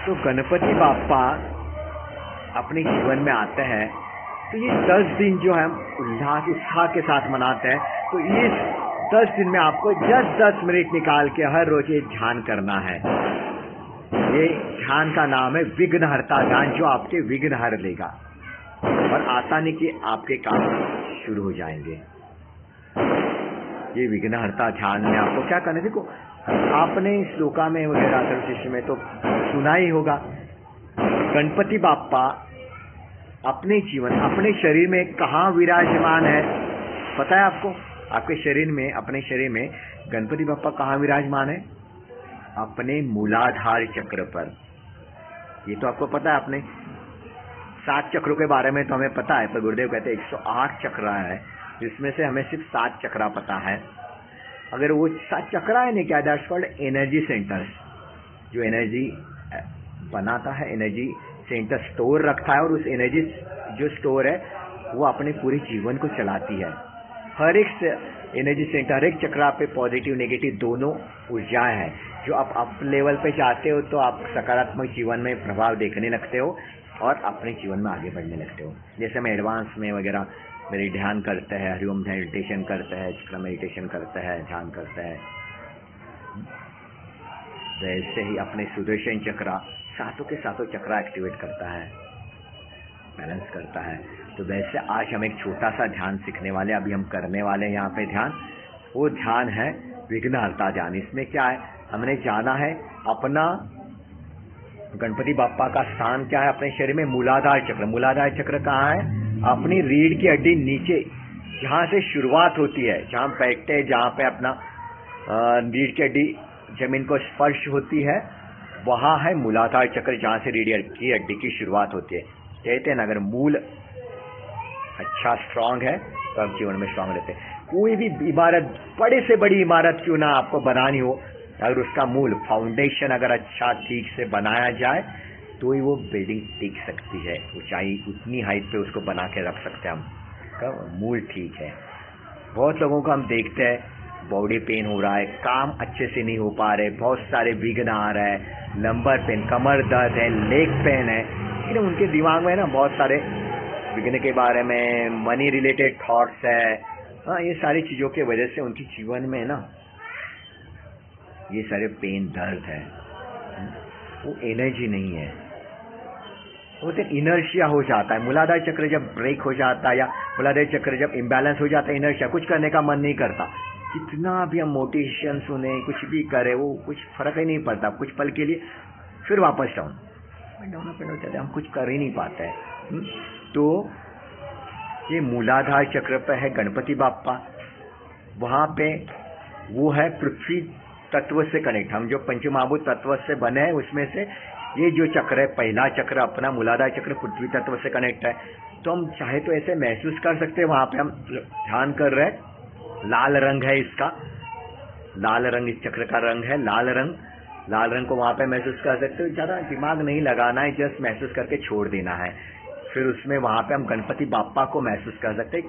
तो गणपति बाप्पा अपने जीवन में आते हैं तो ये 10 दिन जो है हम उल्लास उत्साह के साथ मनाते हैं। तो इस 10 दिन में आपको 10 मिनट निकाल के हर रोज ये ध्यान करना है। ये ध्यान का नाम है विघ्नहर्ता ध्यान, जो आपके विघ्न हर लेगा और आसानी के आपके काम शुरू हो जाएंगे। ये विघ्नहर्ता ध्यान में आपको क्या करना है, देखो आपने श्लोका में वगैरह अथर्वशीर्ष में तो सुना ही होगा। गणपति बाप्पा अपने जीवन अपने शरीर में कहाँ विराजमान है, पता है आपको? आपके शरीर में, अपने शरीर में गणपति बाप्पा कहाँ विराजमान है? अपने मूलाधार चक्र पर। ये तो आपको पता है। आपने 7 चक्रों के बारे में तो हमें पता है, पर गुरुदेव कहते हैं 108 चक्र है, जिसमें से हमें सिर्फ 7 चक्रा पता है। अगर वो 7 चक्रा है नहीं क्या, दैट्स कॉल्ड एनर्जी सेंटर्स, जो एनर्जी बनाता है, एनर्जी सेंटर स्टोर रखता है, और उस एनर्जी जो स्टोर है वो अपने पूरे जीवन को चलाती है। हर एक एनर्जी सेंटर, हर एक चक्रा पे पॉजिटिव नेगेटिव दोनों ऊर्जाएं हैं। जो आप अप लेवल पे जाते हो तो आप सकारात्मक जीवन में प्रभाव देखने लगते हो और अपने जीवन में आगे बढ़ने लगते हो। जैसे हम एडवांस में वगैरह मेरे ध्यान करते हैं, हरिओम मेडिटेशन करते हैं, चक्र मेडिटेशन करते हैं, ध्यान करते हैं, वैसे ही अपने सुदर्शन चक्रा सातों के सातों चक्रा एक्टिवेट करता है, बैलेंस करता है। तो वैसे आज हम एक छोटा सा ध्यान सीखने वाले, अभी हम करने वाले हैं यहाँ पे ध्यान। वो ध्यान है विघ्नहर्ता ध्यान। इसमें क्या है, हमने जाना है अपना गणपति बाप्पा का स्थान क्या है अपने शरीर में, मूलाधार चक्र। मूलाधार चक्र कहाँ है? अपनी रीढ़ की हड्डी नीचे, जहाँ से शुरुआत होती है, जहाँ बैठते हैं, जहाँ पे अपना रीढ़ की हड्डी जमीन को स्पर्श होती है, वहाँ है मूलाधार चक्र, जहाँ से रीढ़ की हड्डी की शुरुआत होती है। कहते हैं ना, अगर मूल अच्छा स्ट्रांग है तो आप जीवन में स्ट्रांग रहते हैं। कोई भी इमारत, बड़े से बड़ी इमारत क्यों ना आपको बनानी हो, अगर उसका मूल फाउंडेशन अगर अच्छा ठीक से बनाया जाए तो ही वो बिल्डिंग टिक सकती है। ऊंचाई उतनी हाइट पे उसको बना के रख सकते हैं हम, कब मूल ठीक है। बहुत लोगों को हम देखते हैं बॉडी पेन हो रहा है, काम अच्छे से नहीं हो पा रहे, बहुत सारे विघ्न आ रहा है, लंबर पेन, कमर दर्द है, लेग पेन है, लेकिन उनके दिमाग में ना बहुत सारे विघ्न के बारे में, मनी रिलेटेड थॉट्स है। हाँ, ये सारी चीजों की वजह से उनके जीवन में ना ये सारे पेन दर्द है। वो एनर्जी नहीं है, वो तो इनर्शिया हो जाता है। मूलाधार चक्र जब ब्रेक हो जाता है या मूलाधार चक्र जब इम्बैलेंस हो जाता है, इनर्शिया, कुछ करने का मन नहीं करता। कितना भी हम मोटिवेशन सुने, कुछ भी करे, वो कुछ फर्क ही नहीं पड़ता। कुछ पल के लिए फिर वापस डाउन हो जाते, हम कुछ कर ही नहीं पाते हैं। तो ये मूलाधार चक्र पे है गणपति बाप्पा। वहां पे वो है पृथ्वी तत्व से कनेक्ट। हम जो पंचमहाभूत तत्व से बने हैं उसमें से ये जो चक्र है, पहला चक्र अपना मूलाधार चक्र पृथ्वी तत्व से कनेक्ट है। तो हम चाहे तो ऐसे महसूस कर सकते हैं, वहां पे हम ध्यान कर रहे हैं, लाल रंग है इसका, लाल रंग इस चक्र का रंग है, लाल रंग को वहां पे महसूस कर सकते हो। ज्यादा दिमाग नहीं लगाना है, जस्ट महसूस करके छोड़ देना है। फिर उसमें वहां पे हम गणपति बाप्पा को महसूस कर सकते हैं,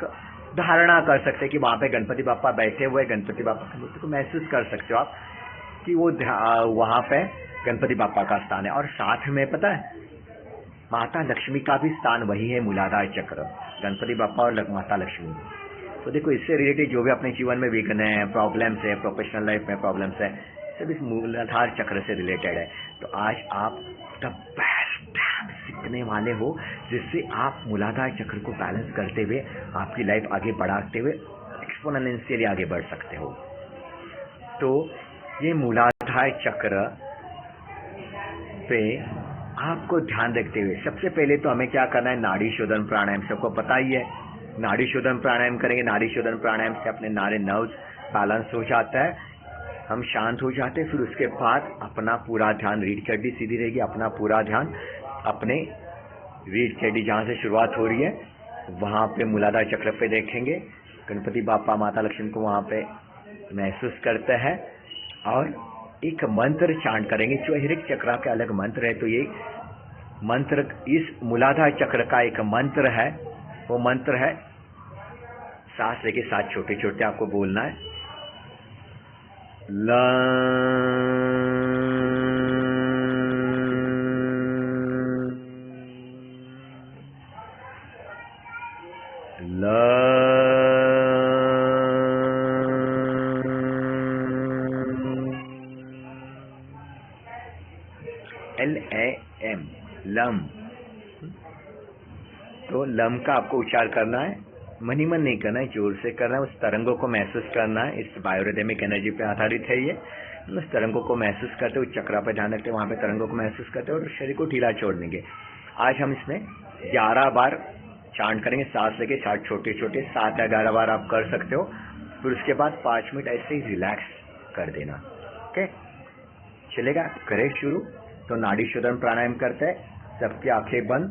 धारणा कर सकते हैं कि वहां पे गणपति बाप्पा बैठे हुए, गणपति बाप्पा की मूर्ति को महसूस कर सकते हो आप कि वो वहां पे गणपति बाप्पा का स्थान है। और साथ में पता है माता लक्ष्मी का भी स्थान वही है, मूलाधार चक्र, गणपति बाप्पा और माता लक्ष्मी। तो देखो, इससे रिलेटेड जो भी अपने जीवन में विघ्न है, प्रॉब्लम्स है, प्रोफेशनल लाइफ में प्रॉब्लम्स है, सब इस मूलाधार चक्र से रिलेटेड है। तो आज आप द बेस्ट सीखने वाले हो, जिससे आप मूलाधार चक्र को बैलेंस करते हुए आपकी लाइफ आगे बढ़ाते हुए एक्सपोनेंशियली आगे बढ़ सकते हो। तो ये मूलाधार चक्र पे आपको ध्यान रखते हुए सबसे पहले तो हमें क्या करना है, नाड़ी शोधन प्राणायाम, सबको पता ही है। नाड़ी शोधन प्राणायाम करेंगे। नाड़ी शोधन प्राणायाम से अपने नाड़ी नर्व्स बैलेंस हो जाता है, हम शांत हो जाते हैं। फिर उसके बाद अपना पूरा ध्यान, रीढ़ की हड्डी सीधी रहेगी, अपना पूरा ध्यान अपने रीढ़ की हड्डी जहाँ से शुरुआत हो रही है वहाँ पे मूलाधार चक्र पे देखेंगे। गणपति बाप्पा माता लक्ष्मी को वहाँ पे महसूस करते हैं और एक मंत्र चांट करेंगे, जो हर एक चक्र के अलग मंत्र है। तो ये मंत्र इस मूलाधार चक्र का एक मंत्र है, वो मंत्र है, सांस लेके साथ छोटे छोटे आपको बोलना है, ल LAM, लम। तो लम का आपको उच्चार करना है, मनी मन नहीं करना है, जोर से करना है। उस तरंगों को महसूस करना है। इस बायोरिदमिक एनर्जी पे आधारित है ये। उस तरंगों को महसूस करते हुए चक्रा पर ध्यान रखते, वहां पे तरंगों को महसूस करते और शरीर को ढीला छोड़ देंगे। आज हम इसमें 11 बार चांट करेंगे, सांस लेके, 7 छोटे छोटे, 7 या 11 बार आप कर सकते हो। फिर उसके बाद 5 मिनट ऐसे ही रिलैक्स कर देना। ओके, चलेगा? करें शुरू। तो नाड़ी शोधन प्राणायाम करते हैं। सबकी आंखें बंद,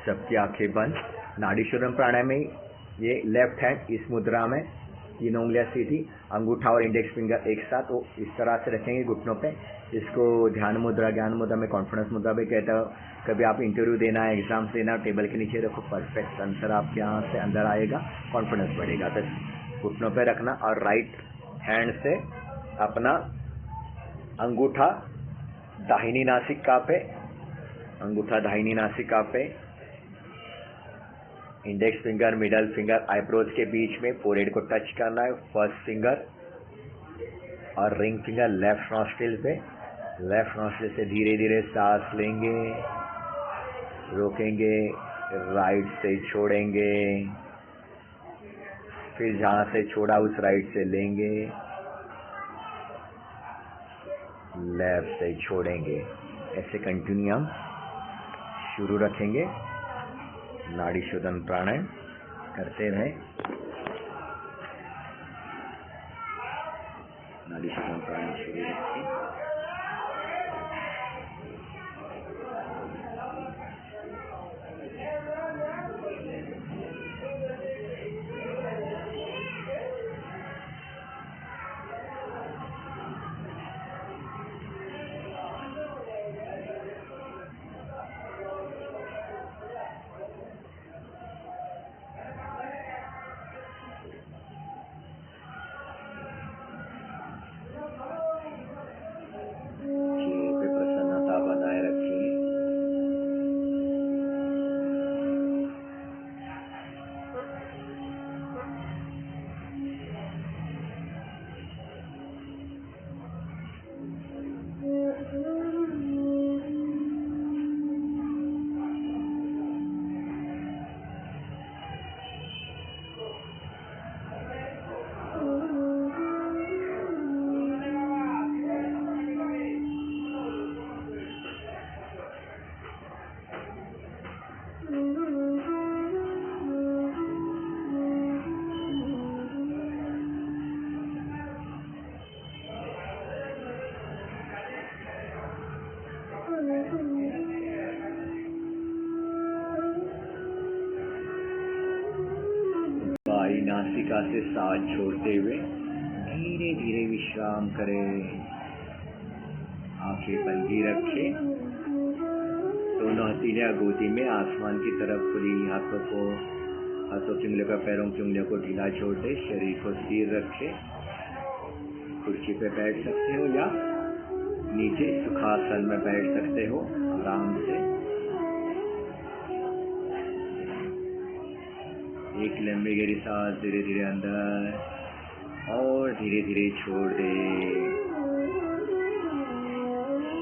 सबकी आंखें बंद। नाड़ी शोधन प्राणायाम में ये लेफ्ट हैंड इस मुद्रा में, 3 उंगलियां सीधी, अंगूठा और इंडेक्स फिंगर एक साथ वो इस तरह से रखेंगे घुटनों पे। इसको ध्यान मुद्रा, ज्ञान मुद्रा में कॉन्फिडेंस मुद्रा भी कहते हो। कभी आप इंटरव्यू देना है, एग्जाम देना, टेबल के नीचे रखो, परफेक्ट आंसर आपके यहाँ से अंदर आएगा, कॉन्फिडेंस बढ़ेगा। तो घुटनों पे रखना और राइट हैंड से अपना अंगूठा दाहिनी नासिका पे, अंगूठा दाहिनी नासिका पे, index finger, middle finger eyebrows के बीच में फोरहेड को टच करना है। फर्स्ट फिंगर और रिंग फिंगर लेफ्ट नॉस्ट्रिल पे। लेफ्ट नॉस्ट्रिल से धीरे धीरे सांस लेंगे, रोकेंगे, राइट से छोड़ेंगे, फिर जहां से छोड़ा उस राइट से लेंगे, लेफ्ट से छोड़ेंगे। ऐसे कंटिन्यू हम शुरू रखेंगे। नाड़ी शोधन प्राणायाम करते रहें। नाड़ी शोधन प्राणायाम शुरू रखें। नासिका से सांस छोड़ते हुए धीरे धीरे विश्राम करें। आंखें बंद ही रखें। दोनों हथेलियां गोदी में आसमान की तरफ खुली। हाथों की उंगलियों का, पैरों की उंगलियों को ढीला छोड़ दे। शरीर को स्थिर रखें। कुर्सी पे बैठ सकते हो या नीचे सुखासन में बैठ सकते हो आराम से। एक लंबी गहरी सांस धीरे धीरे अंदर और धीरे धीरे छोड़ दे।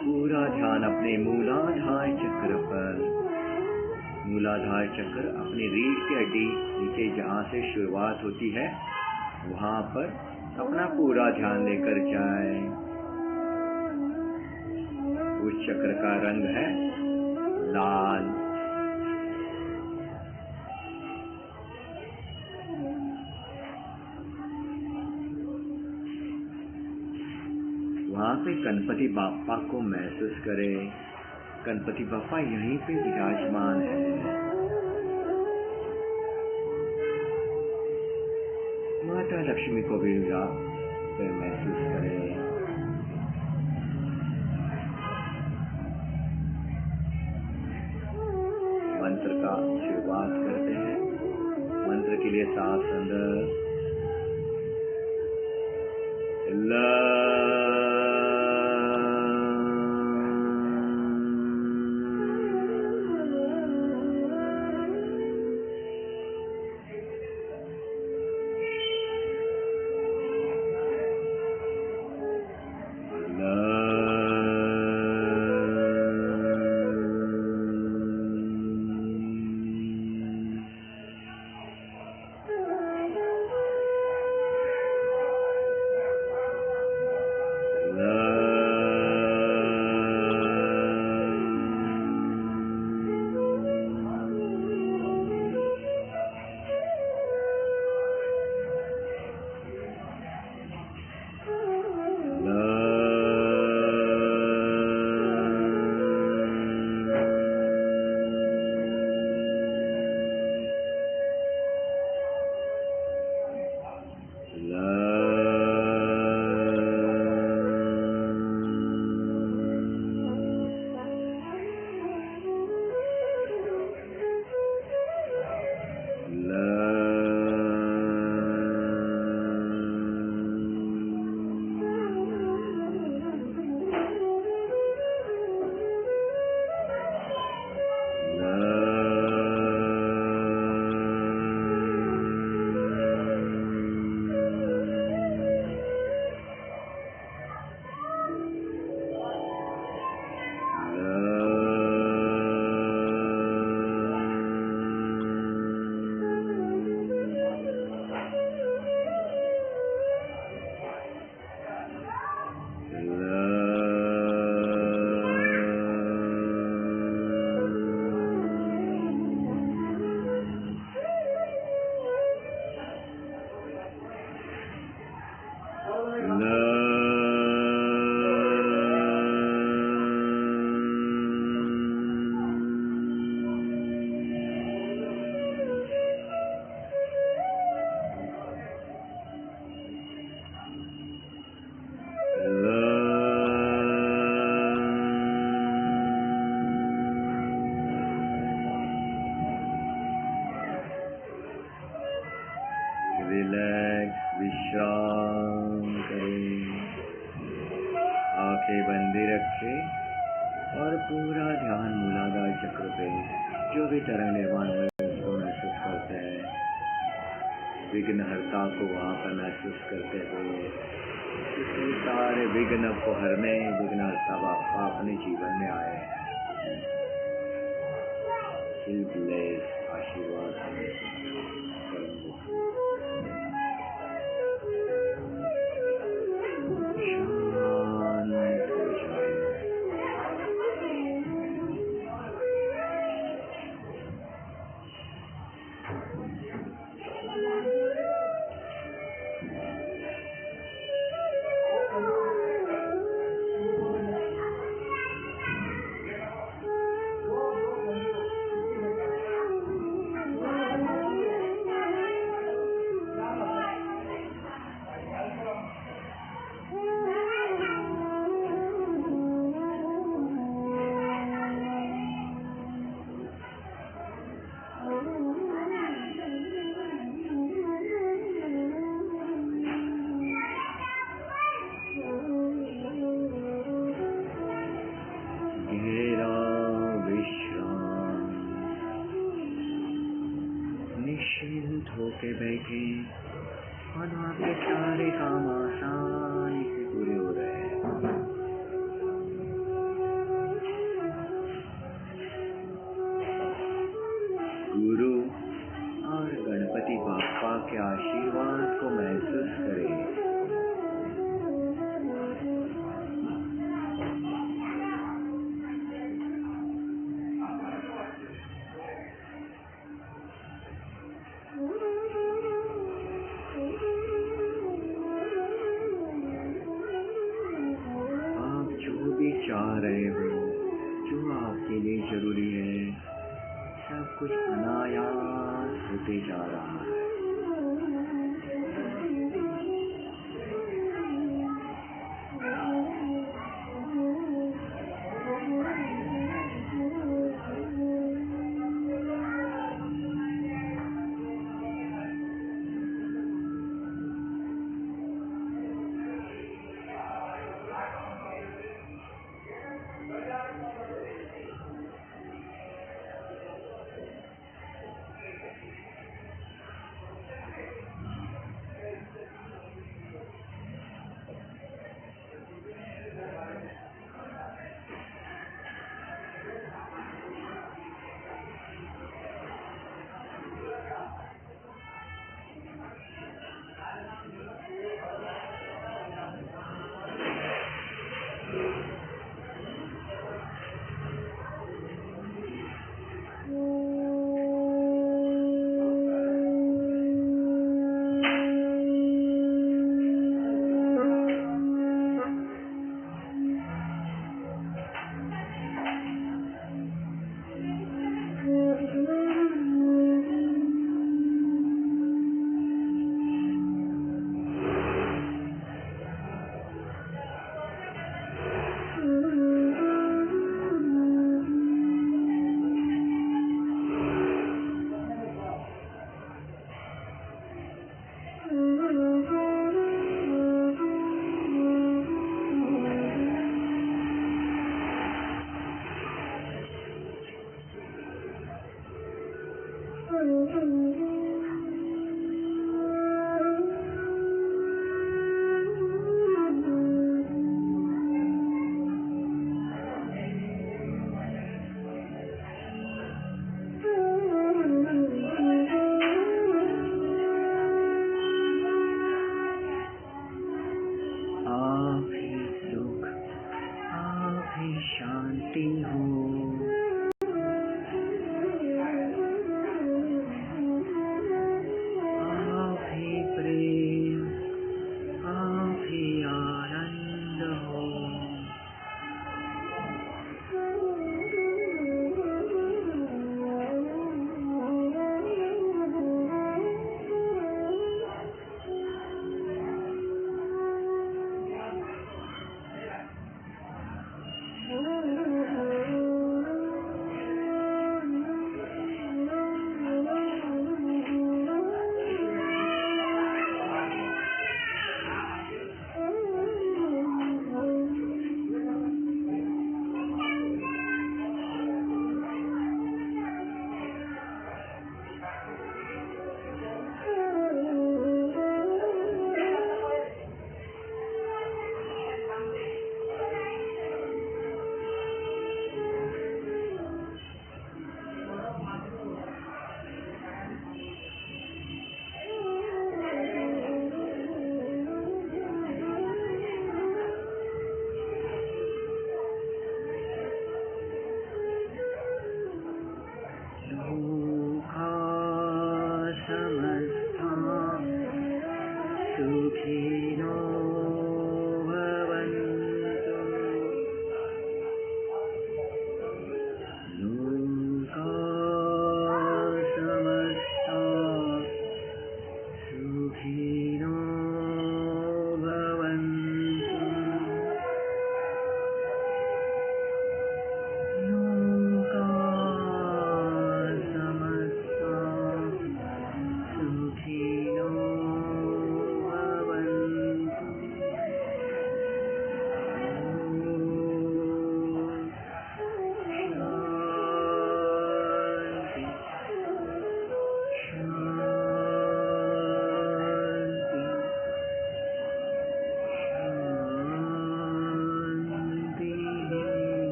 पूरा ध्यान अपने मूलाधार चक्र पर। मूलाधार चक्र अपनी रीढ़ की हड्डी नीचे जहाँ से शुरुआत होती है वहाँ पर अपना पूरा ध्यान लेकर जाए। उस चक्र का रंग है लाल। वहाँ पे गणपति बापा को महसूस करें। गणपति बापा यहीं पे विराजमान है। माता लक्ष्मी को भी पे महसूस करें। मंत्र का शुरुआत करते हैं। मंत्र के लिए सांस अंदर आंखें बंदी रखे और पूरा ध्यान मूलाधार चक्र पे जो भी तरंग निर्माण हुए उसको महसूस करते हैं। विघ्नहर्ता को वहाँ पर महसूस करते हुए किसी सारे विघ्न को हरने विघ्नहर्ता बापा अपने जीवन में आए। आशीर्वाद होके बैठे और आपके सारे काम आसानी से पूरे हो रहे हैं। गुरु और गणपति बापा के आशीर्वाद को महसूस करें। चाह रहे हो, जो आपके लिए जरूरी है, सब कुछ अनायास होते जा रहा है।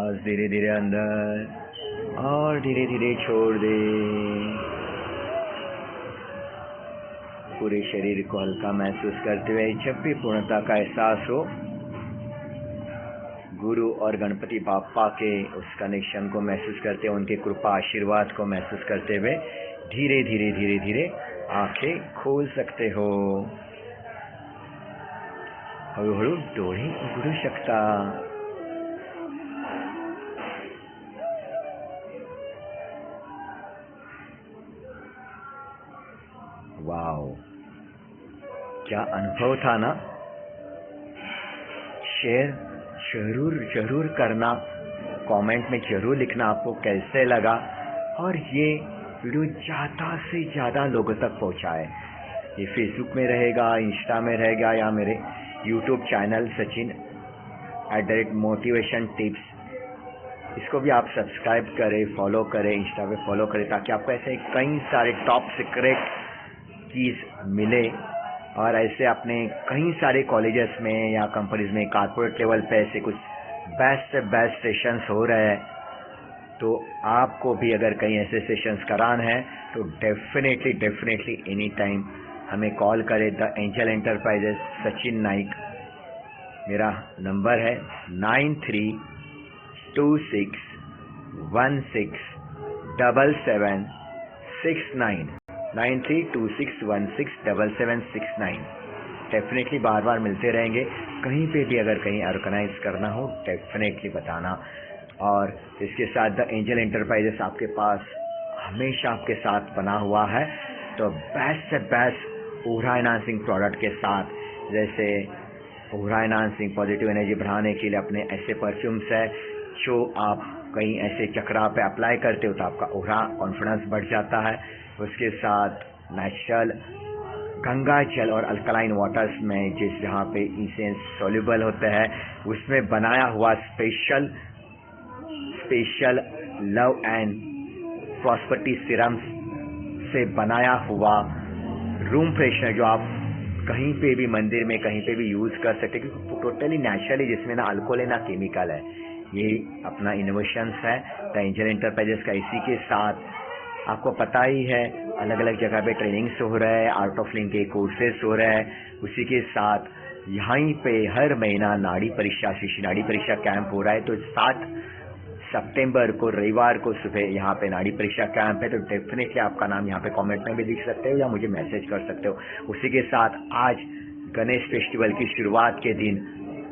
सांस धीरे धीरे अंदर और धीरे धीरे छोड़ दे। पूरे शरीर को हल्का महसूस करते हुए जब भी पूर्णता का एहसास हो, गुरु और गणपति बापा के उस कनेक्शन को महसूस करते हुए, उनके कृपा आशीर्वाद को महसूस करते हुए धीरे धीरे धीरे धीरे आंखें खोल सकते हो। हळूहळू डोळे उघडू शकता। वाओ, क्या अनुभव था ना। शेयर जरूर करना, कमेंट में जरूर लिखना आपको कैसे लगा, और ये वीडियो ज़्यादा से ज़्यादा लोगों तक पहुंचाए। ये फेसबुक में रहेगा, इंस्टा में रहेगा, या मेरे YouTube channel Sachin @motivation tips, इसको भी आप सब्सक्राइब करें, फॉलो करें, इंस्टा पे फॉलो करें, ताकि आपको ऐसे कई सारे टॉप सीक्रेट कीज मिले। और ऐसे अपने कई सारे कॉलेजेस में या कंपनीज में कॉर्पोरेट लेवल पे ऐसे कुछ बेस्ट से बेस्ट सेशंस हो रहे हैं, तो आपको भी अगर कहीं ऐसे सेशंस कराना है तो डेफिनेटली एनी टाइम हमें कॉल करें। The angel enterprises Sachin Naik, मेरा नंबर है 9326167769 9326167769। डेफिनेटली बार मिलते रहेंगे। कहीं पे भी अगर कहीं ऑर्गेनाइज करना हो डेफिनेटली बताना। और इसके साथ द एंजल एंटरप्राइजेस आपके पास हमेशा आपके साथ बना हुआ है, तो बेस्ट से बेस्ट ओरा एनहांसिंग प्रोडक्ट के साथ, जैसे ओरा एनहांसिंग पॉजिटिव एनर्जी बढ़ाने के लिए अपने ऐसे परफ्यूम्स है जो आप कहीं ऐसे चक्रा पे अप्लाई करते हो तो आपका ओरा कॉन्फिडेंस बढ़ जाता है। उसके साथ नेचुरल गंगा जल और अल्कलाइन वाटर्स में जिस जहाँ पे इंसेंस सॉल्युबल होते हैं, उसमें बनाया हुआ special love and prosperity serums से बनाया हुआ रूम फ्रेशनर, जो आप कहीं पे भी मंदिर में कहीं पे भी यूज कर सकते हैं, क्योंकि टोटली नेचुरली, जिसमें ना अल्कोहल है ना केमिकल है। ये अपना इनोवेशंस है द एंजल एंटरप्राइजेस का। इसी के साथ आपको पता ही है अलग अलग जगह पे ट्रेनिंग्स हो रहे हैं, आर्ट ऑफ लिविंग के कोर्सेस हो रहे हैं। उसी के साथ यहीं पे हर महीना नाड़ी परीक्षा, शिशु नाड़ी परीक्षा कैंप हो रहा है। तो 7 सितंबर को रविवार को सुबह यहाँ पे नाड़ी परीक्षा कैंप है। तो डेफिनेटली आपका नाम यहाँ पे कमेंट में भी लिख सकते हो या मुझे मैसेज कर सकते हो। उसी के साथ आज गणेश फेस्टिवल की शुरुआत के दिन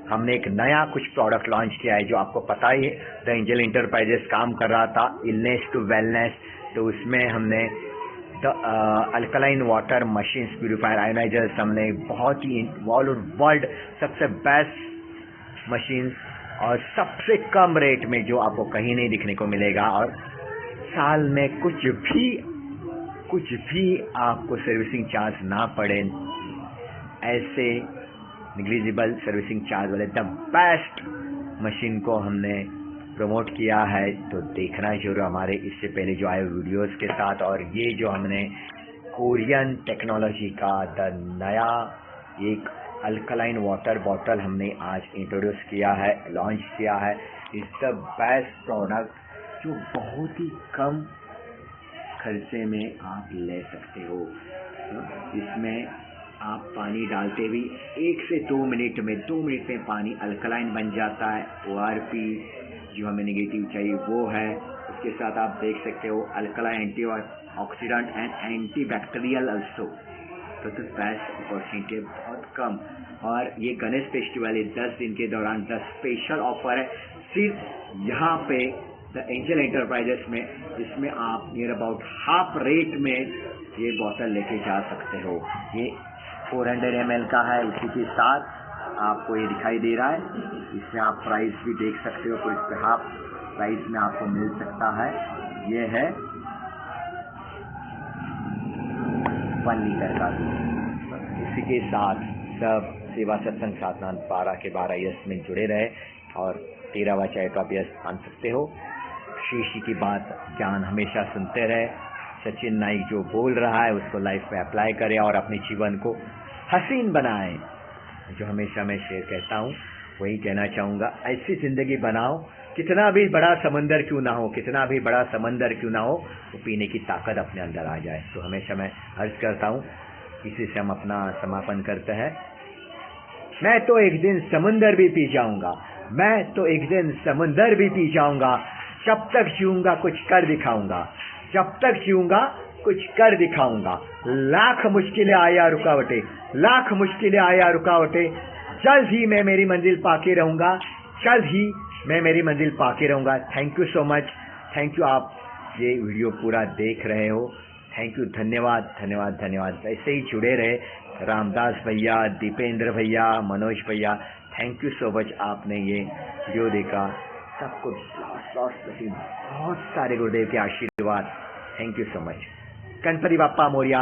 हमने एक नया कुछ प्रोडक्ट लॉन्च किया है, जो आपको पता ही है द एंजल एंटरप्राइजेस काम कर रहा था इलनेस टू वेलनेस। तो उसमें हमने the alkaline water machines, purifier, ionisers, हमने बहुत ही वर्ल्ड सबसे बेस्ट मशीन्स और सबसे कम रेट में, जो आपको कहीं नहीं दिखने को मिलेगा। और साल में कुछ भी आपको सर्विसिंग चार्ज ना पड़े, ऐसे निग्लिजिबल सर्विसिंग चार्ज वाले द बेस्ट मशीन को हमने प्रमोट किया है। तो देखना जरूर हमारे इससे पहले जो आए वीडियोस के साथ। और ये जो हमने कोरियन टेक्नोलॉजी का द नया एक अल्कलाइन वाटर बॉटल हमने आज इंट्रोड्यूस किया है, लॉन्च किया है। इज द बेस्ट प्रोडक्ट जो बहुत ही कम खर्चे में आप ले सकते हो। इसमें आप पानी डालते भी 1 से 2 मिनट में पानी अल्कलाइन बन जाता है। ORP जो हमें नेगेटिव चाहिए वो है। उसके साथ आप देख सकते हो alkaline antioxidant and antibacterial also. तो बेस्ट अपॉर्चुनिटी बहुत कम। और ये गणेश फेस्टिवल 10 दिन के दौरान 10 स्पेशल ऑफर है सिर्फ यहाँ पे द एंजल एंटरप्राइजेस में, जिसमें आप नियर अबाउट हाफ रेट में ये बॉटल लेके जा सकते हो। ये 400 ml का है। उसी के साथ आपको ये दिखाई दे रहा है, इसमें आप प्राइस भी देख सकते हो। तो इस पे हाफ प्राइस में आपको मिल सकता है। ये है 1 लीटर का दूध। इसी के साथ सब सेवा सत्संग साधना 12 के 12 यस में जुड़े रहे और 13वां चाहे तो आप यस मान सकते हो। शेषी की बात ज्ञान हमेशा सुनते रहे। सचिन नाइक जो बोल रहा है उसको लाइफ में अप्लाई करें और अपने जीवन को हसीन बनाएं। जो हमेशा मैं शेर कहता हूँ वही कहना चाहूँगा, ऐसी ज़िंदगी बनाओ कितना भी बड़ा समंदर क्यों ना हो, कितना भी बड़ा समंदर क्यों ना हो, वो पीने की ताकत अपने अंदर आ जाए। तो हमेशा मैं अर्ज करता हूँ, इसी से हम अपना समापन करते हैं। मैं तो एक दिन समंदर भी पी जाऊंगा, मैं तो एक दिन समंदर भी पी जाऊंगा, जब तक जीऊंगा कुछ कर दिखाऊंगा, जब तक जीऊंगा कुछ कर दिखाऊंगा। लाख मुश्किलें आया रुकावटें, लाख मुश्किलें आया रुकावटें, जल्द ही मैं मेरी मंजिल पाके रहूंगा, जल्द ही मैं मेरी मंजिल पाके रहूंगा। Thank you so much, thank you. आप ये वीडियो पूरा देख रहे हो, थैंक यू, धन्यवाद धन्यवाद धन्यवाद। ऐसे ही जुड़े रहे, रामदास भैया, दीपेंद्र भैया, मनोज भैया, थैंक यू सो मच। आपने ये वीडियो देखा, सबको बहुत सारे गुरुदेव के आशीर्वाद, thank you so much. Ganpati Bappa Morya.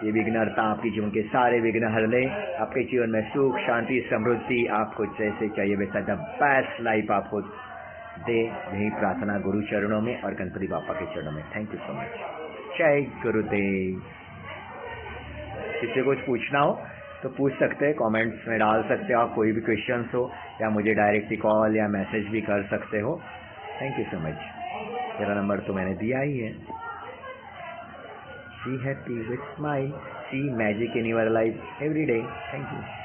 ये विघ्नहर्ता आपके जीवन के सारे विघ्न हर ले, आपके जीवन में सुख शांति समृद्धि आपको जैसे चाहिए वैसा द बेस्ट लाइफ आपको दे, यही प्रार्थना गुरु चरणों में और गणपति बाप्पा के चरणों में। Thank you so much. जय गुरुदेव। किसी को कुछ पूछना हो तो पूछ सकते हैं, कमेंट्स में डाल सकते हो आप, कोई भी क्वेश्चंस हो, या मुझे डायरेक्टली कॉल या मैसेज भी कर सकते हो। Thank you so much. मेरा नंबर तो मैंने दिया ही है। Be happy with smile, see magic in your life every day. Thank you.